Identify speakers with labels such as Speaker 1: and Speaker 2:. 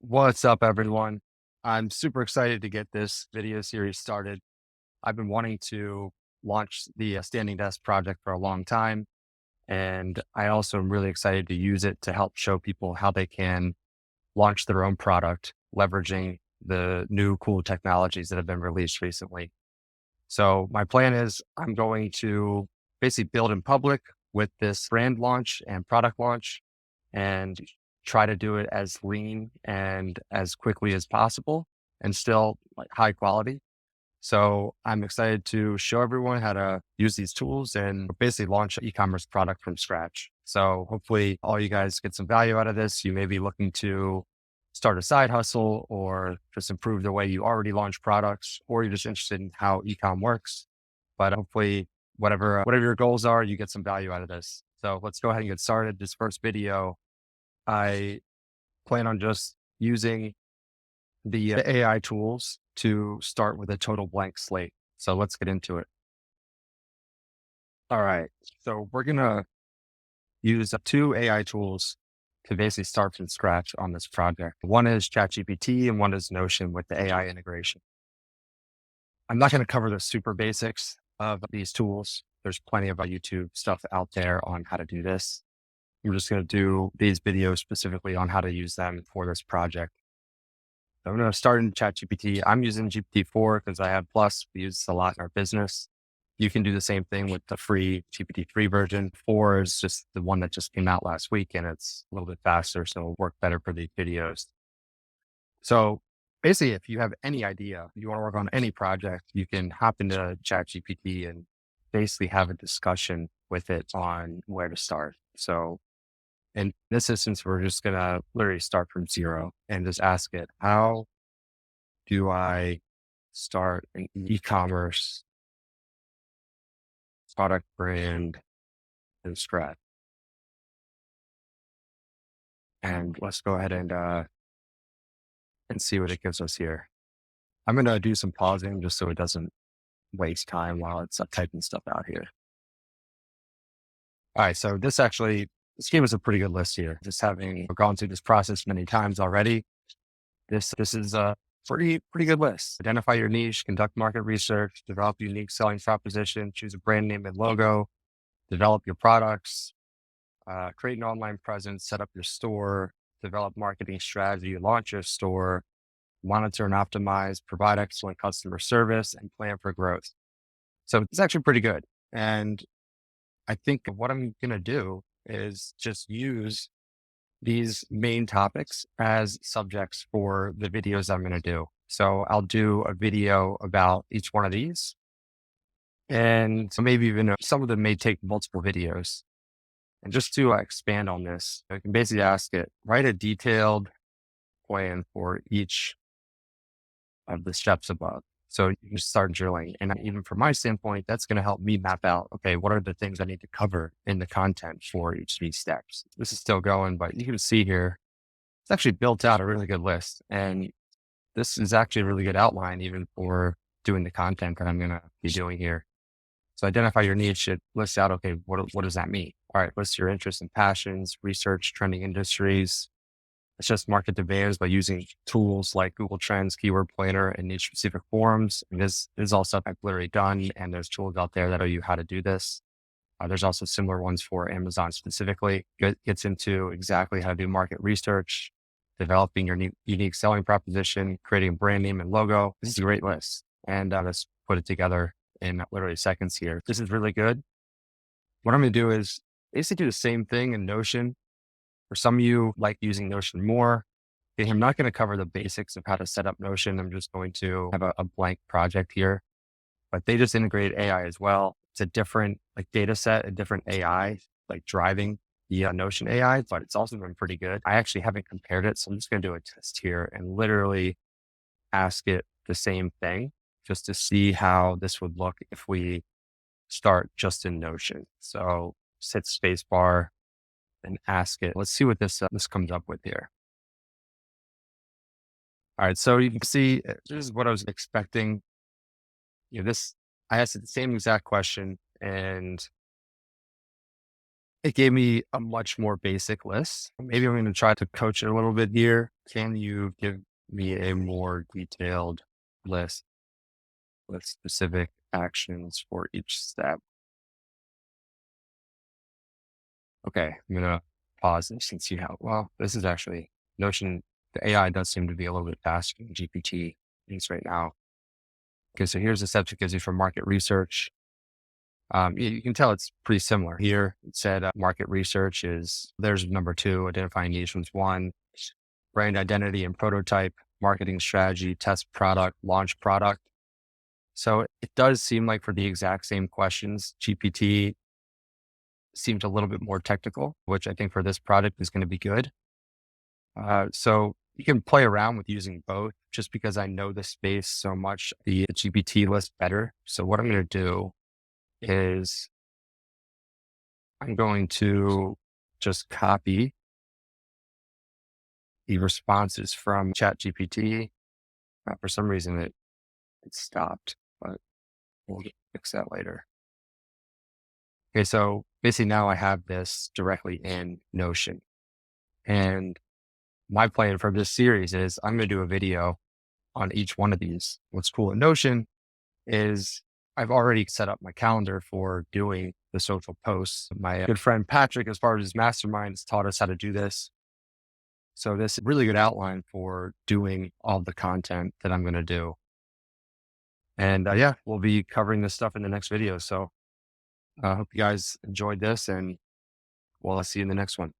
Speaker 1: What's up, everyone? I'm super excited to get this video series started. I've been wanting to launch the Standing Desk project for a long time, and I also am really excited to use it to help show people how they can launch their own product, leveraging the new cool technologies that have been released recently. So my plan is I'm going to basically build in public with this brand launch and product launch and try to do it as lean and as quickly as possible and still like high quality. So I'm excited to show everyone how to use these tools and basically launch an e-commerce product from scratch. So hopefully all you guys get some value out of this. You may be looking to start a side hustle or just improve the way you already launch products, or you're just interested in how e-com works. But hopefully whatever your goals are, you get some value out of this. So let's go ahead and get started. This first video, I plan on just using the AI tools to start with a total blank slate. So let's get into it. All right. So we're going to use two AI tools to basically start from scratch on this project. One is ChatGPT and one is Notion with the AI integration. I'm not going to cover the super basics of these tools. There's plenty of YouTube stuff out there on how to do this. I'm just going to do these videos specifically on how to use them for this project. So I'm going to start in ChatGPT. I'm using GPT-4 because I have Plus. We use this a lot in our business. You can do the same thing with the free GPT-3 version. 4 is just the one that just came out last week, and it's a little bit faster, so it'll work better for these videos. So basically, if you have any idea, you want to work on any project, you can hop into ChatGPT and basically have a discussion with it on where to start. So in this instance, we're just going to literally start from zero and just ask it, how do I start an e-commerce product brand from scratch? And let's go ahead and see what it gives us here. I'm going to do some pausing just so it doesn't waste time while it's typing stuff out here. All right. So this gave us a pretty good list here. Just having gone through this process many times already, this is a pretty good list. Identify your niche, conduct market research, develop a unique selling proposition, choose a brand name and logo, develop your products, create an online presence, set up your store, develop marketing strategy, launch your store, monitor and optimize, provide excellent customer service, and plan for growth. So it's actually pretty good. And I think what I'm going to do is just use these main topics as subjects for the videos I'm going to do. So I'll do a video about each one of these. And so maybe even some of them may take multiple videos. And just to expand on this, I can basically ask it, write a detailed plan for each of the steps above. So you can start drilling. And even from my standpoint, that's going to help me map out, okay, what are the things I need to cover in the content for each of these steps? This is still going, but you can see here, it's actually built out a really good list. And this is actually a really good outline, even for doing the content that I'm going to be doing here. So identify your niche. It lists out, okay, what does that mean? All right, list your interests and passions, research trending industries. It's just market demands by using tools like Google Trends, Keyword Planner, and niche specific forums. And this is all stuff I've literally done. And there's tools out there that tell you how to do this. There's also similar ones for Amazon specifically. Gets into exactly how to do market research, developing your unique selling proposition, creating a brand name and logo. This is a great list. And let's put it together in literally seconds here. This is really good. What I'm going to do is basically do the same thing in Notion. For some of you like using Notion more, okay, I'm not going to cover the basics of how to set up Notion. I'm just going to have a blank project here, but they just integrate AI as well. It's a different like data set, a different AI, like driving the Notion AI, but it's also been pretty good. I actually haven't compared it. So I'm just going to do a test here and literally ask it the same thing just to see how this would look if we start just in Notion. So just hit spacebar and ask it. Let's see what this comes up with here. All right, so you can see this is what I was expecting. I asked it the same exact question, and it gave me a much more basic list. Maybe I'm going to try to coach it a little bit here. Can you give me a more detailed list with specific actions for each step? Okay, I'm going to pause this and see how well this is actually Notion. The AI does seem to be a little bit faster than GPT is right now. Okay, so here's the steps it gives you for market research. You can tell it's pretty similar here. It said market research is there's number two, identifying niche was one, brand identity and prototype, marketing strategy, test product, launch product. So it does seem like for the exact same questions, GPT seems a little bit more technical, which I think for this product is going to be good. So you can play around with using both just because I know the space so much, the GPT list better. So what I'm going to do is I'm going to just copy the responses from ChatGPT. For some reason, it stopped, but we'll fix that later. Okay, so basically now I have this directly in Notion. And my plan for this series is I'm going to do a video on each one of these. What's cool in Notion is I've already set up my calendar for doing the social posts. My good friend Patrick, as part of his mastermind, has taught us how to do this. So this is a really good outline for doing all the content that I'm going to do. And yeah, we'll be covering this stuff in the next video. So I hope you guys enjoyed this, and we'll see you in the next one.